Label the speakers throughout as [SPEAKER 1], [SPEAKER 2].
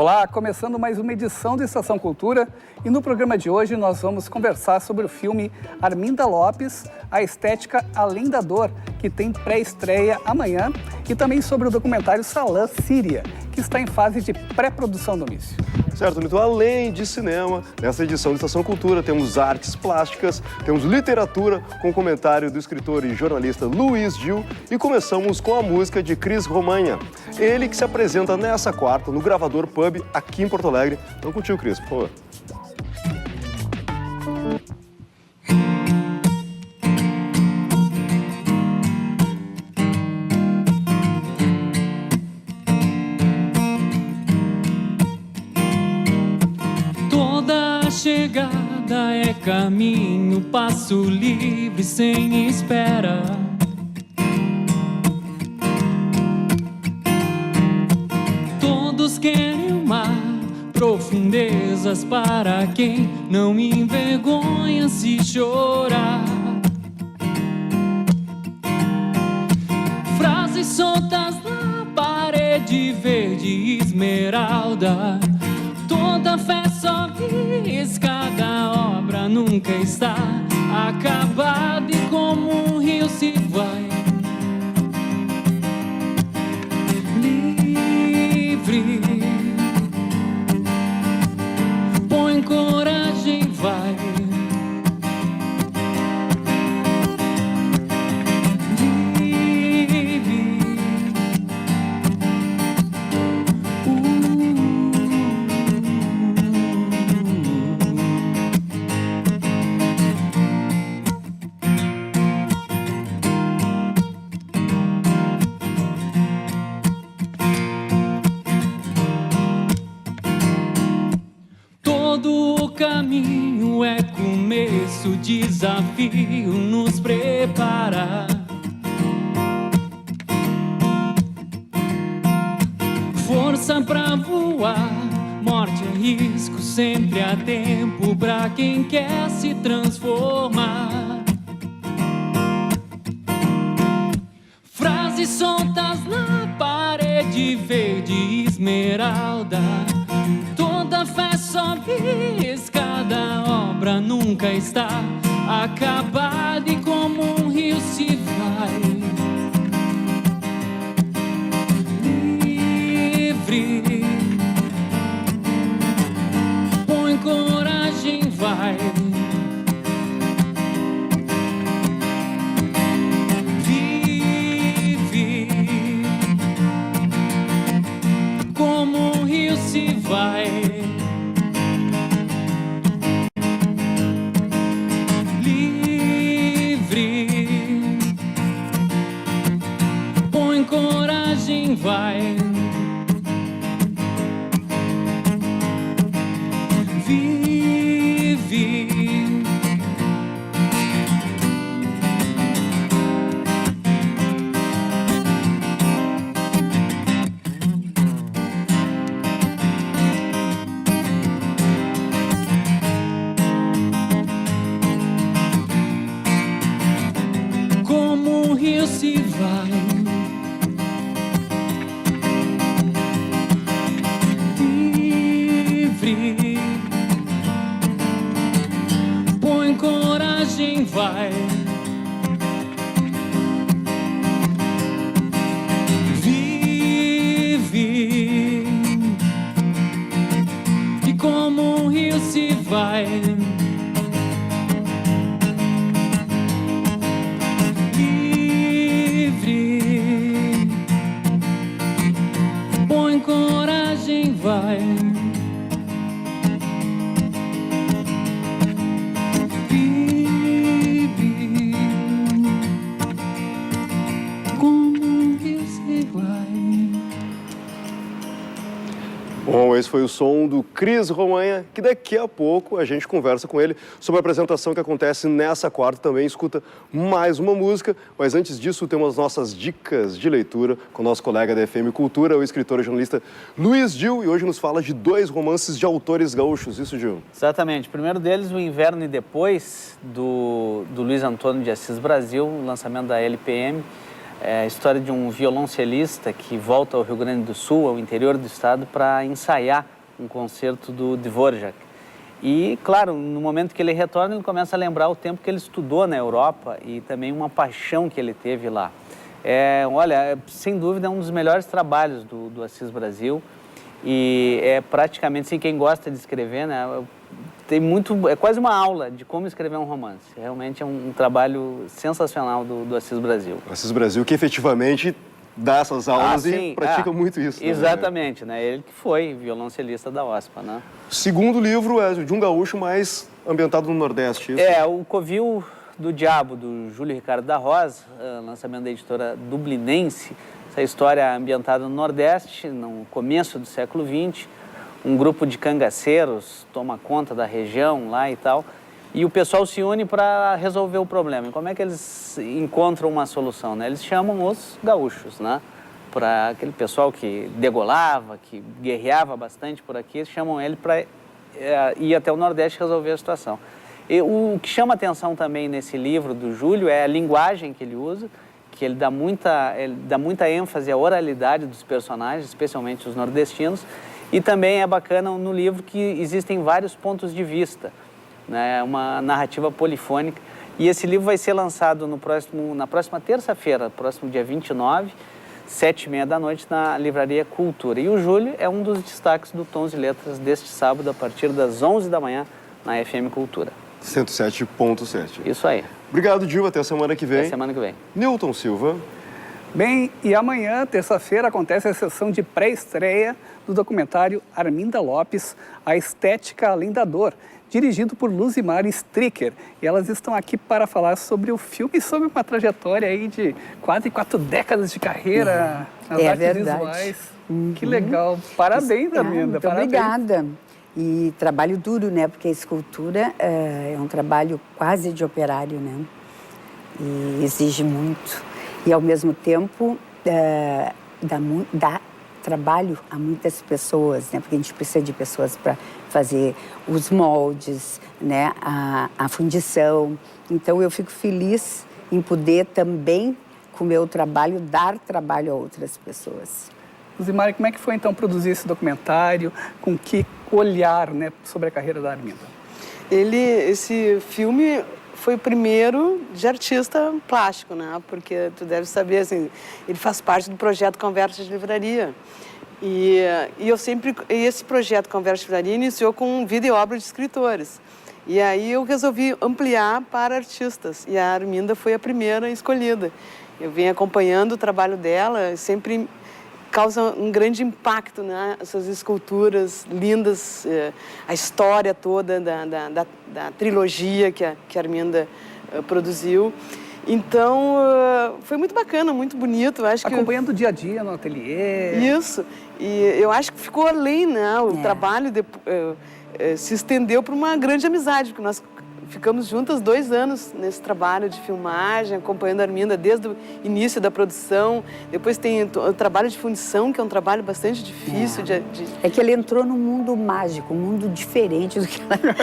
[SPEAKER 1] Olá, começando mais uma edição do Estação Cultura e no programa de hoje nós vamos conversar sobre o filme Arminda Lopes, A Estética Além da Dor, que tem pré-estreia amanhã, e também sobre o documentário Salã Síria, que está em fase de pré-produção do início.
[SPEAKER 2] Certo, então além de cinema, nessa edição do Estação Cultura temos artes plásticas, temos literatura com comentário do escritor e jornalista Luiz Gil e começamos com a música de Cris Romanha. Ele que se apresenta nessa quarta no Gravador Pub aqui em Porto Alegre. Então contigo, Cris, por favor.
[SPEAKER 3] Chegada é caminho, passo livre sem espera. Todos querem o mar, profundezas para quem não envergonha se chorar. Frases soltas na parede verde esmeralda. Toda fé só diz, cada obra nunca está acabada e como um rio se vai. Livre, põe coragem, vai. Caminho é começo, desafio nos prepara. Força pra voar, morte é risco, sempre há tempo pra quem quer se transformar. Frases soltas na parede verde esmeralda. Toda fé só diz, cada obra nunca está acabada e como um rio se vai. Livre, põe coragem, vai. Vive, como um rio se vai. Coragem, vai. Vive, como um rio se vai. Põe coragem, vai. Vive, e como um rio se vai. Livre, põe coragem, vai.
[SPEAKER 2] Bom, esse foi o som do Cris Romanha, que daqui a pouco a gente conversa com ele sobre a apresentação que acontece nessa quarta. Também escuta mais uma música, mas antes disso temos as nossas dicas de leitura com o nosso colega da FM Cultura, o escritor e jornalista Luiz Gil, e hoje nos fala de 2 romances de autores gaúchos. Isso, Gil?
[SPEAKER 4] Exatamente. O primeiro deles, O Inverno e Depois, do Luiz Antônio de Assis Brasil, lançamento da LPM. É a história de um violoncelista que volta ao Rio Grande do Sul, ao interior do estado, para ensaiar um concerto do Dvorak. E, claro, no momento que ele retorna, ele começa a lembrar o tempo que ele estudou na Europa e também uma paixão que ele teve lá. Olha, sem dúvida é um dos melhores trabalhos do Assis Brasil e é praticamente, assim, quem gosta de escrever, né, é quase uma aula de como escrever um romance. Realmente é um trabalho sensacional do Assis Brasil.
[SPEAKER 2] Assis Brasil que efetivamente dá essas aulas e pratica muito isso.
[SPEAKER 4] Exatamente, né? Ele que foi violoncelista da OSPA, né?
[SPEAKER 2] O segundo livro é de um gaúcho mais ambientado no Nordeste. Isso?
[SPEAKER 4] O Covil do Diabo, do Júlio Ricardo da Rosa, lançamento da editora Dublinense. Essa história ambientada no Nordeste, no começo do século XX. Um grupo de cangaceiros toma conta da região lá e tal, e o pessoal se une para resolver o problema. E como é que eles encontram uma solução, né? Eles chamam os gaúchos, né? Para aquele pessoal que degolava, que guerreava bastante por aqui, eles chamam ele para ir até o Nordeste resolver a situação. E o que chama atenção também nesse livro do Júlio é a linguagem que ele usa, que ele dá muita ênfase à oralidade dos personagens, especialmente os nordestinos. E também é bacana no livro que existem vários pontos de vista, né? Uma narrativa polifônica. E esse livro vai ser lançado na próxima terça-feira, próximo dia 29, 7h30 da noite, na Livraria Cultura. E o Júlio é um dos destaques do Tons e Letras deste sábado, a partir das 11 da manhã, na FM Cultura.
[SPEAKER 2] 107.7.
[SPEAKER 4] Isso aí.
[SPEAKER 2] Obrigado, Gil. Até a semana que vem.
[SPEAKER 4] Até semana que vem.
[SPEAKER 2] Newton Silva.
[SPEAKER 1] Bem, e amanhã, terça-feira, acontece a sessão de pré-estreia do documentário Arminda Lopes, A Estética Além da Dor, dirigido por Luzimar Stricker. E elas estão aqui para falar sobre o filme, sobre uma trajetória aí de quase 4 décadas de carreira nas artes visuais. Que legal. Parabéns, Arminda.
[SPEAKER 5] Muito
[SPEAKER 1] parabéns.
[SPEAKER 5] obrigada. E trabalho duro, né? Porque a escultura é um trabalho quase de operário, né? E exige muito. E, ao mesmo tempo, dá trabalho a muitas pessoas, né? Porque a gente precisa de pessoas para fazer os moldes, né? A fundição. Então, eu fico feliz em poder também, com o meu trabalho, dar trabalho a outras pessoas.
[SPEAKER 1] Luzimar, como é que foi, então, produzir esse documentário? Com que olhar, né, sobre a carreira da Arminda?
[SPEAKER 6] Esse filme foi o primeiro de artista plástico, né? Porque tu deve saber, assim, ele faz parte do projeto Conversa de Livraria. E esse projeto Conversa de Livraria iniciou com vida e obra de escritores. E aí eu resolvi ampliar para artistas. E a Arminda foi a primeira escolhida. Eu venho acompanhando o trabalho dela, sempre causa um grande impacto, né? Essas esculturas lindas, a história toda da trilogia que a Arminda produziu. Então, foi muito bacana, muito bonito. Acho
[SPEAKER 1] acompanhando o dia a dia no ateliê.
[SPEAKER 6] Isso. E eu acho que ficou além, né? O trabalho se estendeu para uma grande amizade, porque nós ficamos juntas 2 anos nesse trabalho de filmagem, acompanhando a Arminda desde o início da produção. Depois tem o trabalho de fundição, que é um trabalho bastante difícil.
[SPEAKER 5] É que ele entrou num mundo mágico, um mundo diferente do que ela...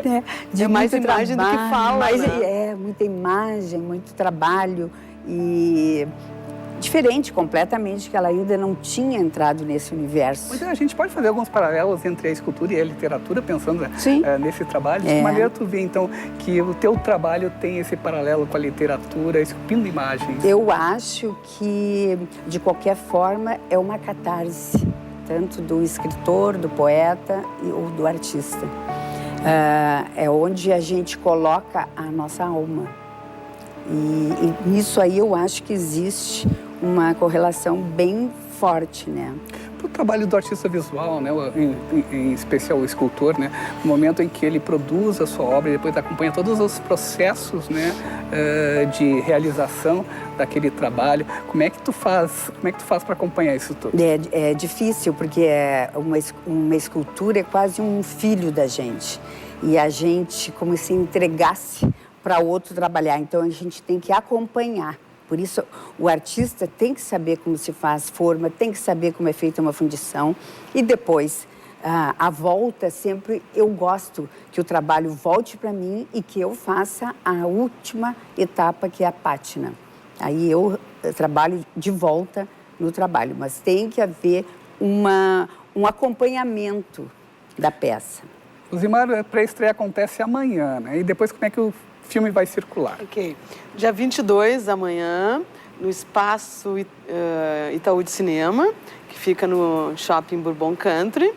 [SPEAKER 5] né? De
[SPEAKER 6] mais
[SPEAKER 5] muito
[SPEAKER 6] imagem
[SPEAKER 5] trabalho,
[SPEAKER 6] do que fala, né?
[SPEAKER 5] Muita imagem, muito trabalho e... diferente completamente, que ela ainda não tinha entrado nesse universo.
[SPEAKER 1] Mas a gente pode fazer alguns paralelos entre a escultura e a literatura, pensando nesse trabalho. De que maneira tu vê, então, que o teu trabalho tem esse paralelo com a literatura, esculpindo imagens?
[SPEAKER 5] Eu acho que, de qualquer forma, é uma catarse, tanto do escritor, do poeta ou do artista. É onde a gente coloca a nossa alma. E nisso aí eu acho que existe uma correlação bem forte, né?
[SPEAKER 1] Para o trabalho do artista visual, né, em especial o escultor, né, no momento em que ele produz a sua obra e depois acompanha todos os processos, né, de realização daquele trabalho, como é que tu faz para acompanhar isso tudo?
[SPEAKER 5] É difícil, porque uma escultura é quase um filho da gente. E a gente como se entregasse para outro trabalhar. Então, a gente tem que acompanhar. Por isso, o artista tem que saber como se faz forma, tem que saber como é feita uma fundição. E depois, a volta sempre, eu gosto que o trabalho volte para mim e que eu faça a última etapa, que é a pátina. Aí eu trabalho de volta no trabalho, mas tem que haver um acompanhamento da peça.
[SPEAKER 1] Zimar, a pré-estreia acontece amanhã, né? E depois como é que o filme vai circular?
[SPEAKER 6] Ok. Dia 22, amanhã, no Espaço Itaú de Cinema, que fica no Shopping Bourbon Country,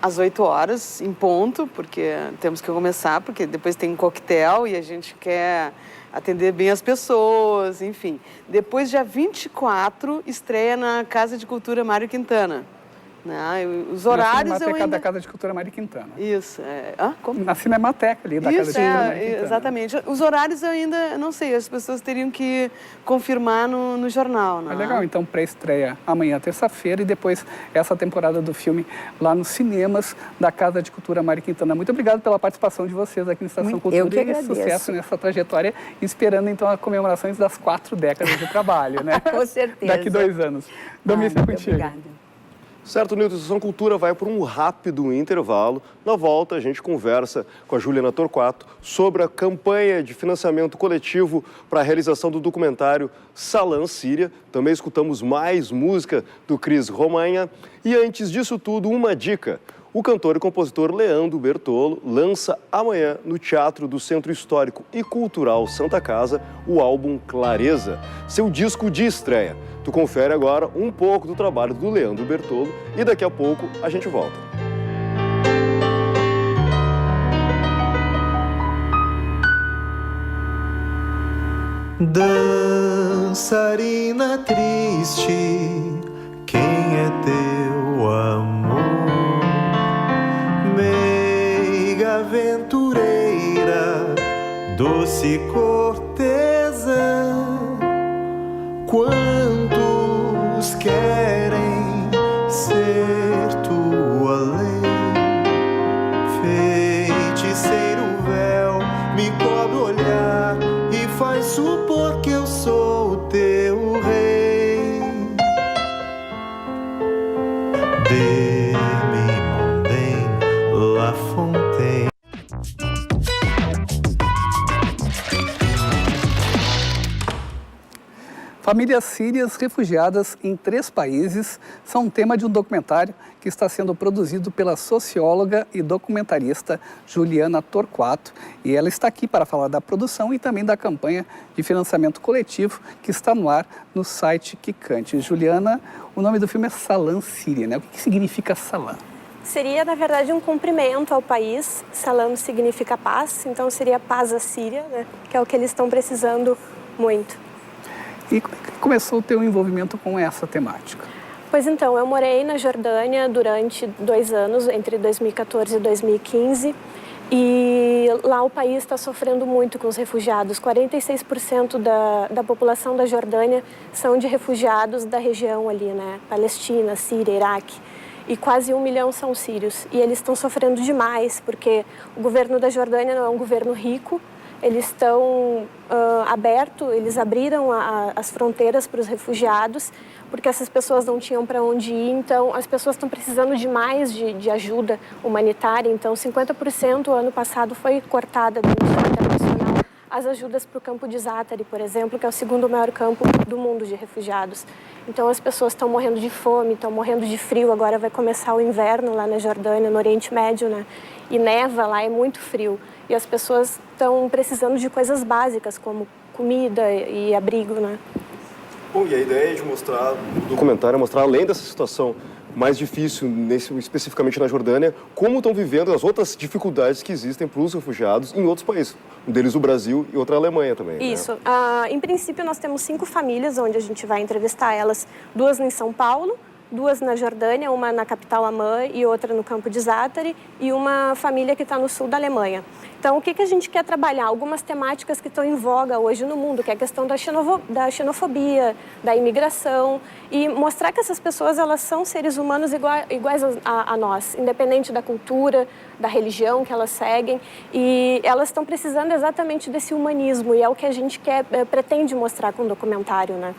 [SPEAKER 6] às 8 horas, em ponto, porque temos que começar, porque depois tem um coquetel e a gente quer atender bem as pessoas, enfim. Depois, dia 24, estreia na Casa de Cultura Mário Quintana. Né? Os horários
[SPEAKER 1] na Cinemateca
[SPEAKER 6] eu ainda...
[SPEAKER 1] da Casa de Cultura Mário Quintana.
[SPEAKER 6] Isso. Como?
[SPEAKER 1] Na Cinemateca ali da Casa de Cultura Mário Quintana.
[SPEAKER 6] Exatamente. Os horários eu ainda não sei, as pessoas teriam que confirmar no jornal. Né?
[SPEAKER 1] Legal, então pré-estreia amanhã, terça-feira, e depois essa temporada do filme lá nos cinemas da Casa de Cultura Mário Quintana. Muito obrigado pela participação de vocês aqui no Estação Cultura.
[SPEAKER 5] Eu que agradeço.
[SPEAKER 1] E sucesso nessa trajetória, esperando então as comemorações das 4 décadas de trabalho, né?
[SPEAKER 5] Com certeza.
[SPEAKER 1] Daqui 2 anos. Domícia, contigo.
[SPEAKER 5] Obrigada.
[SPEAKER 2] Certo, Nilton, a Estação Cultura vai por um rápido intervalo. Na volta, a gente conversa com a Juliana Torquato sobre a campanha de financiamento coletivo para a realização do documentário Salam Síria. Também escutamos mais música do Cris Romanha. E antes disso tudo, uma dica. O cantor e compositor Leandro Bertolo lança amanhã no Teatro do Centro Histórico e Cultural Santa Casa o álbum Clareza, seu disco de estreia. Tu confere agora um pouco do trabalho do Leandro Bertolo e daqui a pouco a gente volta.
[SPEAKER 7] Dançarina triste, quem é teu amor? Meiga aventureira, doce cortesa, quantos querem ser tua lei? Feiticeiro véu me cobre o olhar e faz supor que eu sou o teu rei. De-me mondem la fontaine.
[SPEAKER 1] Famílias sírias refugiadas em 3 países são tema de um documentário que está sendo produzido pela socióloga e documentarista Juliana Torquato. E ela está aqui para falar da produção e também da campanha de financiamento coletivo que está no ar no site Quicante. Juliana, o nome do filme é Salam Síria, né? O que significa Salam?
[SPEAKER 8] Seria, na verdade, um cumprimento ao país. Salam significa paz, então seria paz à Síria, né? Que é o que eles estão precisando muito.
[SPEAKER 1] E como é que começou o teu envolvimento com essa temática?
[SPEAKER 8] Pois então, eu morei na Jordânia durante 2 anos, entre 2014 e 2015, e lá o país está sofrendo muito com os refugiados. 46% da população da Jordânia são de refugiados da região ali, né? Palestina, Síria, Iraque. E quase 1 milhão são sírios. E eles estão sofrendo demais, porque o governo da Jordânia não é um governo rico. Eles estão abertos, eles abriram as fronteiras para os refugiados, porque essas pessoas não tinham para onde ir, então as pessoas estão precisando demais de ajuda humanitária. Então, 50% ano passado foi cortada do Ministério Internacional as ajudas para o campo de Zaatari, por exemplo, que é o 2º maior campo do mundo de refugiados. Então, as pessoas estão morrendo de fome, estão morrendo de frio. Agora vai começar o inverno lá na Jordânia, no Oriente Médio, né? E neva lá, é muito frio. E as pessoas estão precisando de coisas básicas, como comida e abrigo, né?
[SPEAKER 2] Bom, e a ideia de mostrar o documentário é mostrar, além dessa situação mais difícil, especificamente na Jordânia, como estão vivendo as outras dificuldades que existem para os refugiados em outros países. Um deles o Brasil e outra a Alemanha também.
[SPEAKER 8] Isso.
[SPEAKER 2] Né?
[SPEAKER 8] Em princípio, nós temos 5 famílias onde a gente vai entrevistar elas. 2 em São Paulo, 2 na Jordânia, uma na capital Amman e outra no campo de Zaatari, e uma família que está no sul da Alemanha. Então, o que a gente quer trabalhar? Algumas temáticas que estão em voga hoje no mundo, que é a questão da xenofobia, da imigração, e mostrar que essas pessoas elas são seres humanos iguais a nós, independente da cultura, da religião que elas seguem, e elas estão precisando exatamente desse humanismo, e é o que a gente pretende mostrar com o documentário, né?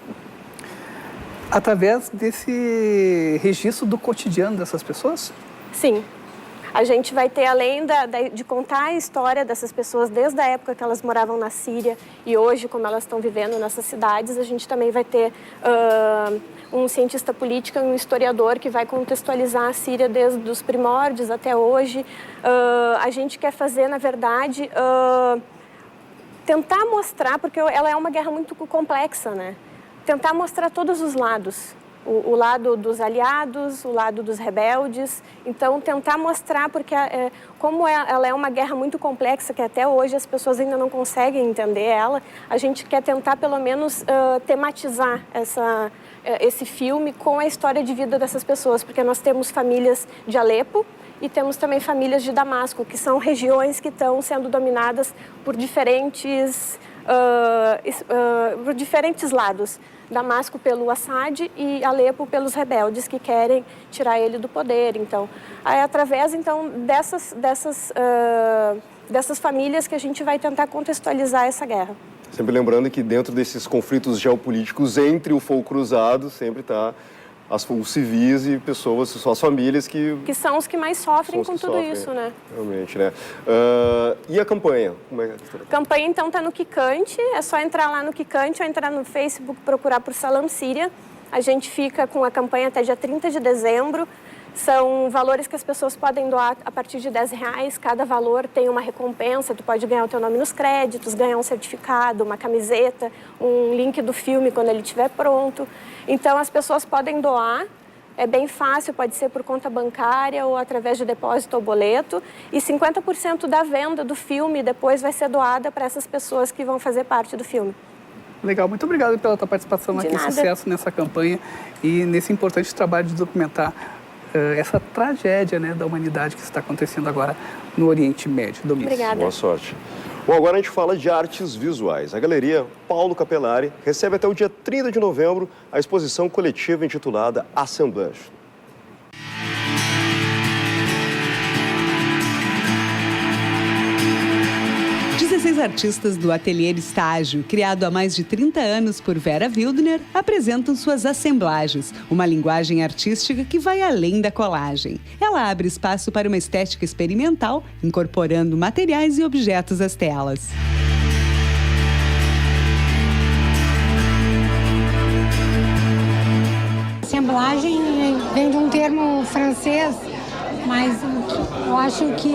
[SPEAKER 1] Através desse registro do cotidiano dessas pessoas?
[SPEAKER 8] Sim. A gente vai ter, além de contar a história dessas pessoas desde a época que elas moravam na Síria e hoje, como elas estão vivendo nessas cidades, a gente também vai ter um cientista político, um historiador que vai contextualizar a Síria desde os primórdios até hoje. A gente quer fazer, na verdade, tentar mostrar, porque ela é uma guerra muito complexa, né? Tentar mostrar todos os lados. O lado dos aliados, o lado dos rebeldes. Então, tentar mostrar, porque como ela é uma guerra muito complexa, que até hoje as pessoas ainda não conseguem entender ela, a gente quer tentar, pelo menos, tematizar esse filme com a história de vida dessas pessoas, porque nós temos famílias de Alepo e temos também famílias de Damasco, que são regiões que estão sendo dominadas por diferentes lados. Damasco pelo Assad e Alepo pelos rebeldes que querem tirar ele do poder. Então, é através dessas famílias que a gente vai tentar contextualizar essa guerra.
[SPEAKER 2] Sempre lembrando que dentro desses conflitos geopolíticos entre o fogo cruzado sempre está os civis e pessoas, só as famílias que
[SPEAKER 8] são os que mais sofrem com tudo isso, né?
[SPEAKER 2] Realmente, né? E a campanha? Como é que
[SPEAKER 8] a campanha, então, está no Quicante. É só entrar lá no Quicante ou entrar no Facebook, procurar por Salam Síria. A gente fica com a campanha até dia 30 de dezembro. São valores que as pessoas podem doar a partir de R$10. Cada valor tem uma recompensa. Tu pode ganhar o teu nome nos créditos, ganhar um certificado, uma camiseta, um link do filme quando ele estiver pronto. Então, as pessoas podem doar. É bem fácil, pode ser por conta bancária ou através de depósito ou boleto. E 50% da venda do filme depois vai ser doada para essas pessoas que vão fazer parte do filme.
[SPEAKER 1] Legal, muito obrigado pela tua participação aqui. Sucesso nessa campanha e nesse importante trabalho de documentar essa tragédia, né, da humanidade que está acontecendo agora no Oriente Médio.
[SPEAKER 8] Obrigada.
[SPEAKER 2] Boa sorte. Bom, agora a gente fala de artes visuais. A Galeria Paulo Capelari recebe até o dia 30 de novembro a exposição coletiva intitulada Assemblage.
[SPEAKER 9] 16 artistas do Ateliê Estágio, criado há mais de 30 anos por Vera Wildner, apresentam suas assemblagens, uma linguagem artística que vai além da colagem. Ela abre espaço para uma estética experimental, incorporando materiais e objetos às telas.
[SPEAKER 10] Assemblagem vem de um termo francês, mas eu acho que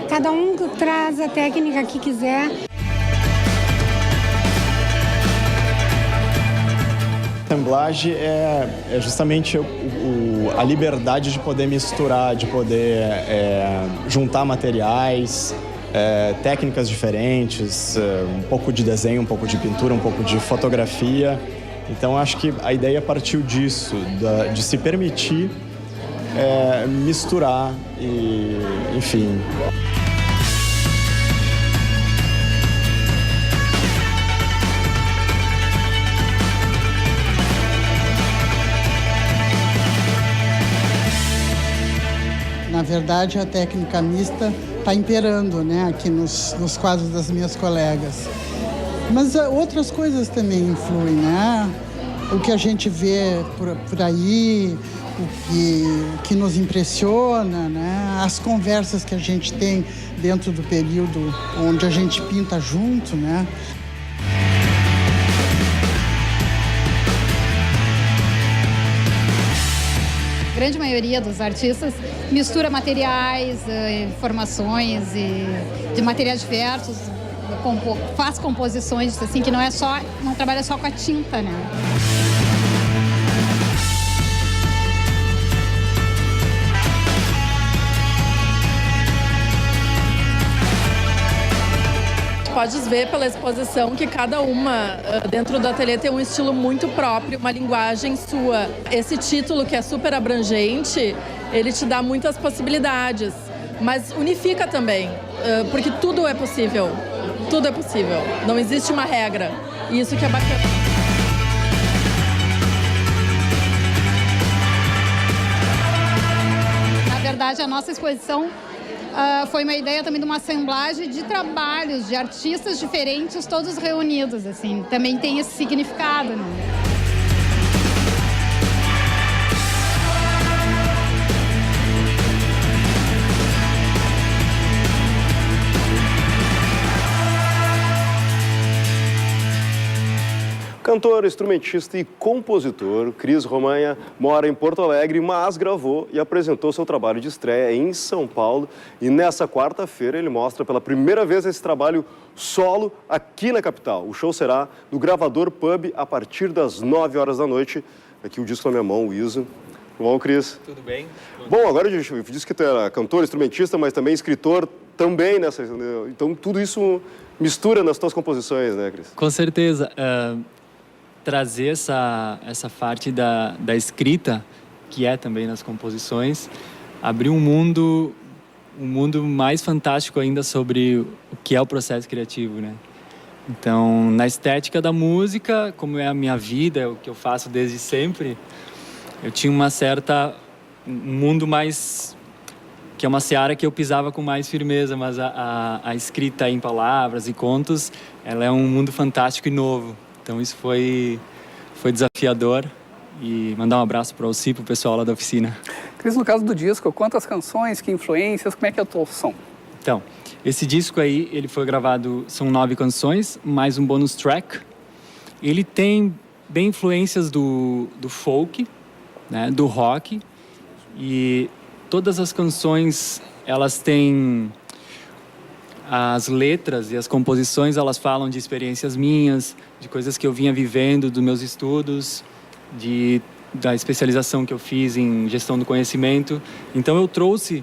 [SPEAKER 10] cada um traz a técnica que quiser.
[SPEAKER 11] Assemblagem é justamente a liberdade de poder misturar, de poder juntar materiais, técnicas diferentes, um pouco de desenho, um pouco de pintura, um pouco de fotografia. Então, acho que a ideia partiu disso, de se permitir misturar e, enfim.
[SPEAKER 12] Na verdade, a técnica mista está imperando, né, aqui nos quadros das minhas colegas. Mas outras coisas também influem, né? O que a gente vê por aí, o que nos impressiona, né? As conversas que a gente tem dentro do período onde a gente pinta junto, né?
[SPEAKER 13] A grande maioria dos artistas mistura materiais, informações e de materiais diversos, faz composições assim que não trabalha só com a tinta, né?
[SPEAKER 14] Podes ver pela exposição que cada uma dentro do ateliê tem um estilo muito próprio, uma linguagem sua. Esse título, que é super abrangente, ele te dá muitas possibilidades, mas unifica também, porque tudo é possível. Tudo é possível. Não existe uma regra. E isso que é bacana.
[SPEAKER 13] Na verdade, a nossa exposição foi uma ideia também de uma assemblagem de trabalhos de artistas diferentes, todos reunidos, assim. Também tem esse significado, né?
[SPEAKER 2] Cantor, instrumentista e compositor, Cris Romanha mora em Porto Alegre, mas gravou e apresentou seu trabalho de estreia em São Paulo. E nessa quarta-feira ele mostra pela primeira vez esse trabalho solo aqui na capital. O show será no Gravador Pub a partir das 9 horas da noite. Aqui o disco na minha mão, o ISO. Tudo bom, Cris?
[SPEAKER 15] Tudo bem.
[SPEAKER 2] Bom, agora eu disse que tu era cantor, instrumentista, mas também escritor também nessa... Então tudo isso mistura nas tuas composições, né, Cris?
[SPEAKER 15] Com certeza. Trazer essa parte da escrita, que é também nas composições, abriu um mundo mais fantástico ainda sobre o que é o processo criativo, né? Então, na estética da música, como é a minha vida, é o que eu faço desde sempre, eu tinha um mundo mais... que é uma seara que eu pisava com mais firmeza, mas a escrita em palavras e contos, ela é um mundo fantástico e novo. Então isso foi desafiador. E mandar um abraço para o Alci, para o pessoal lá da oficina.
[SPEAKER 1] Cris, no caso do disco, quantas canções, que influências, como é que é o teu som?
[SPEAKER 15] Então, esse disco aí, ele foi gravado, são 9 canções, mais um bonus track. Ele tem bem influências do folk, né, do rock. E todas as canções, elas têm... As letras e as composições, elas falam de experiências minhas, de coisas que eu vinha vivendo, dos meus estudos, da especialização que eu fiz em gestão do conhecimento. Então eu trouxe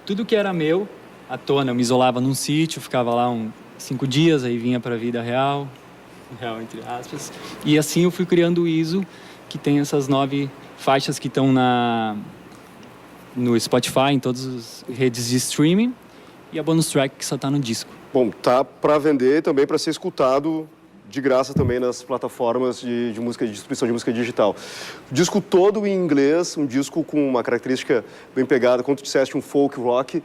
[SPEAKER 15] tudo que era meu à tona. Eu me isolava num sítio, ficava lá 5 dias, aí vinha para a vida real entre aspas. E assim eu fui criando o ISO, que tem essas 9 faixas que estão no Spotify, em todas as redes de streaming. E a bonus track que só tá no disco.
[SPEAKER 2] Bom, tá para vender também, para ser escutado de graça também nas plataformas de música, de distribuição de música digital. O disco todo em inglês, um disco com uma característica bem pegada, como tu disseste, um folk rock,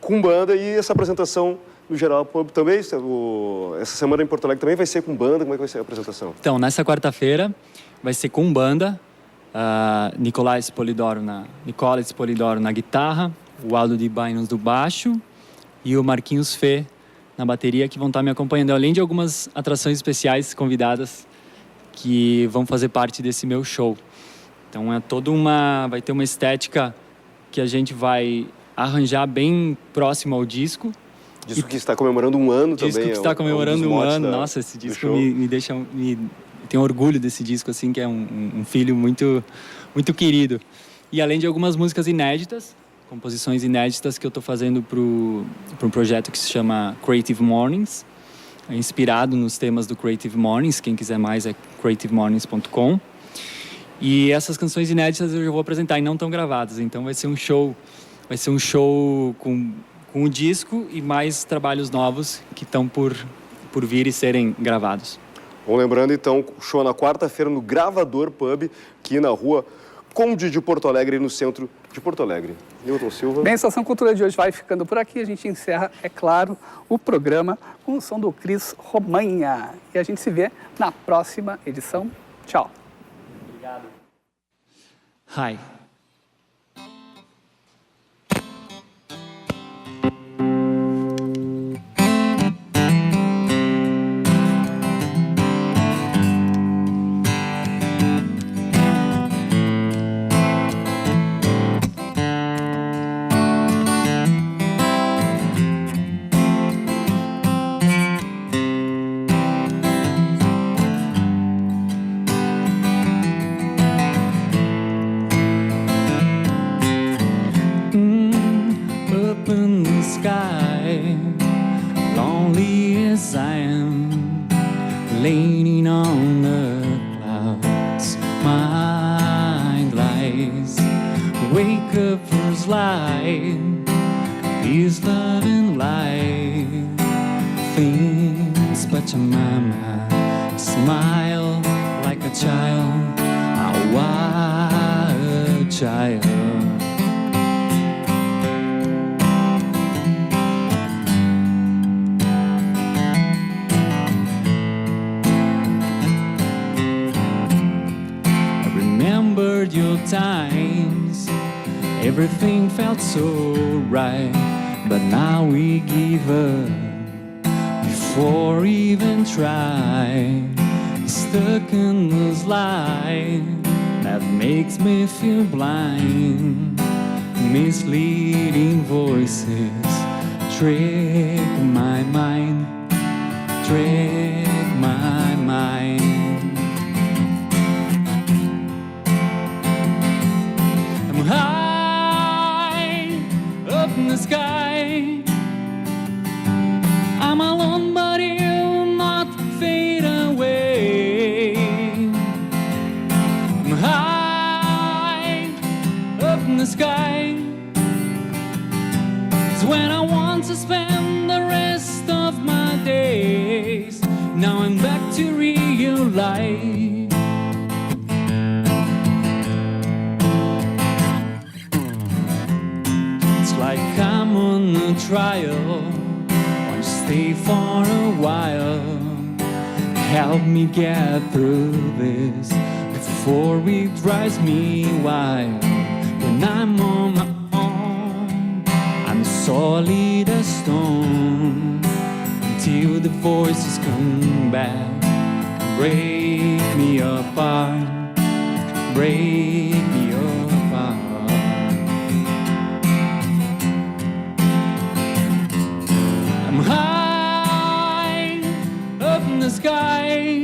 [SPEAKER 2] com banda, e essa apresentação no Geral Pub também, essa semana em Porto Alegre também vai ser com banda, como é que vai ser a apresentação?
[SPEAKER 15] Então, nessa quarta-feira vai ser com banda, Nicolas Polidoro na guitarra, o Aldo de Bainos do baixo, e o Marquinhos Fê na bateria, que vão estar me acompanhando, além de algumas atrações especiais convidadas que vão fazer parte desse meu show. Então vai ter uma estética que a gente vai arranjar bem próximo ao disco.
[SPEAKER 2] Disco que está comemorando um ano também.
[SPEAKER 15] Disco que está comemorando um ano. Nossa, esse disco me deixa... tenho orgulho desse disco, assim, que é um filho muito, muito querido. E além de algumas músicas inéditas, composições inéditas que eu estou fazendo para um projeto que se chama Creative Mornings, inspirado nos temas do Creative Mornings. Quem quiser mais é creativemornings.com. E essas canções inéditas eu já vou apresentar e não estão gravadas, então vai ser um show com o disco e mais trabalhos novos que estão por vir e serem gravados.
[SPEAKER 2] Bom, lembrando então, show na quarta-feira no Gravador Pub, aqui na rua Conde de Porto Alegre, no centro de Porto Alegre. Nilton Silva.
[SPEAKER 1] Bem, a Estação Cultura de hoje vai ficando por aqui. A gente encerra, é claro, o programa com o som do Cris Romanha. E a gente se vê na próxima edição. Tchau.
[SPEAKER 15] Obrigado. Hi.
[SPEAKER 3] Leaning on the clouds, my eyes wake up first light, peace, love and light. Things but your mama smile like a child, a wild child. Your times, everything felt so right, but now we give up before even trying. stuck in this light that makes me feel blind. Misleading voices trick my mind, trick my mind. I'm high up in the sky. I'm alone, but you'll not fade away. I'm high up in the sky. It's when I want to spend the rest of my days. Now I'm back to real life. It's like I'm on a trial. Stay for a while. Help me get through this before it drives me wild. When I'm on my own, I'm solid as stone until the voices come back, break me apart, break me apart. I'm high up in the sky.